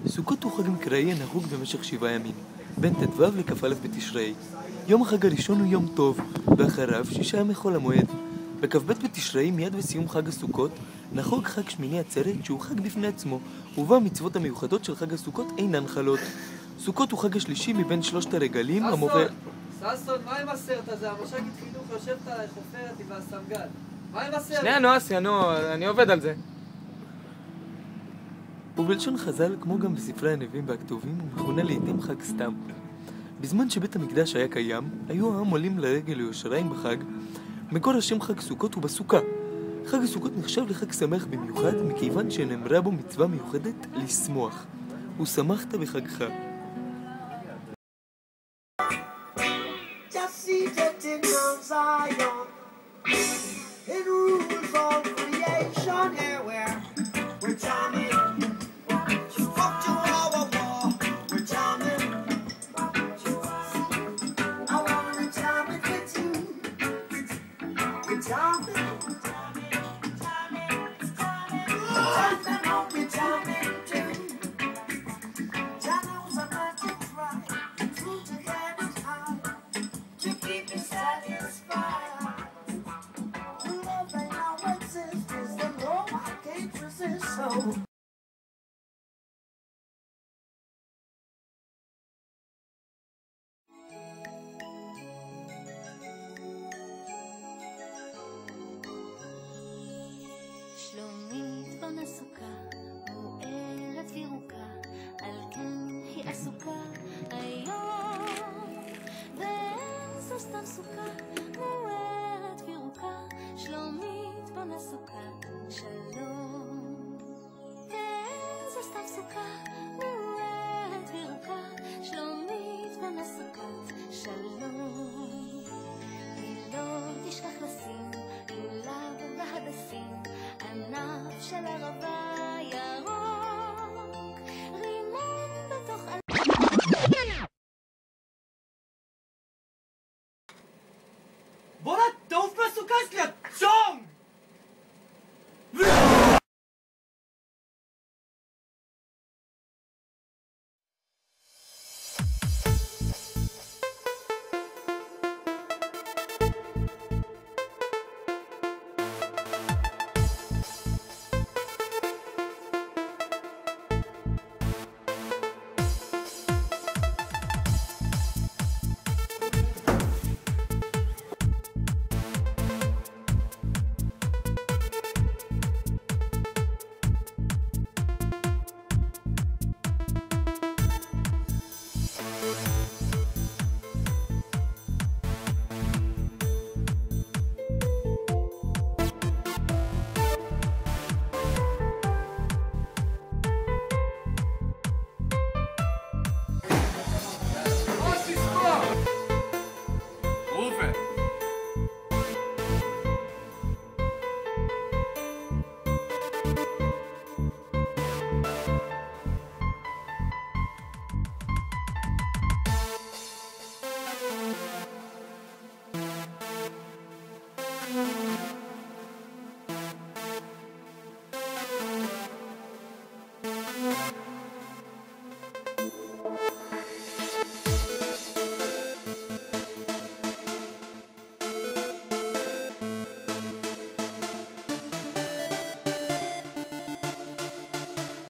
סוכות הוא חג מקראי הנהוג במשך 7 ימים, בין ט"ו לכ"א בתשרי. יום החג הראשון הוא יום טוב, ואחריו 6 ימי חול המועד. בכ"ב בתשרי, מיד בסיום חג הסוכות, נחוג חג שמיני עצרת שהוא חג בפני עצמו, ובו המצוות המיוחדות של חג הסוכות אינן חלות. סוכות הוא חג השלישי מבין 3 הרגלים המובא... ששון, מה עם הסרט הזה? המש"קית חינוך יושבת עליי, חופרת עם הסמג"ד. מה עם הסרט? שנייה, נו אסיה, נו, אני עובד על זה. ובלשון חז"ל, כמו גם בספרי הנביאים והכתובים, הוא מכונה לעתים חג סתם. בזמן שבית המקדש היה קיים, היו העם עולים לרגל לירושלים בחג. מקור השם חג סוכות הוא בסוכה. חג הסוכות נחשב לחג שמח במיוחד, מכיוון שנאמרה בו מצווה מיוחדת לשמוח. ושמחת בחגך. Just seated on Zion, it rules all creation. Here we're charming. Up to our war, we're charming. I wanna charm it with you. We're charming. Charming, oh, we're charming too. Jah knows I'm not to try. True to God is high. To keep me satisfied. The love that now exists is the law I can't resist. So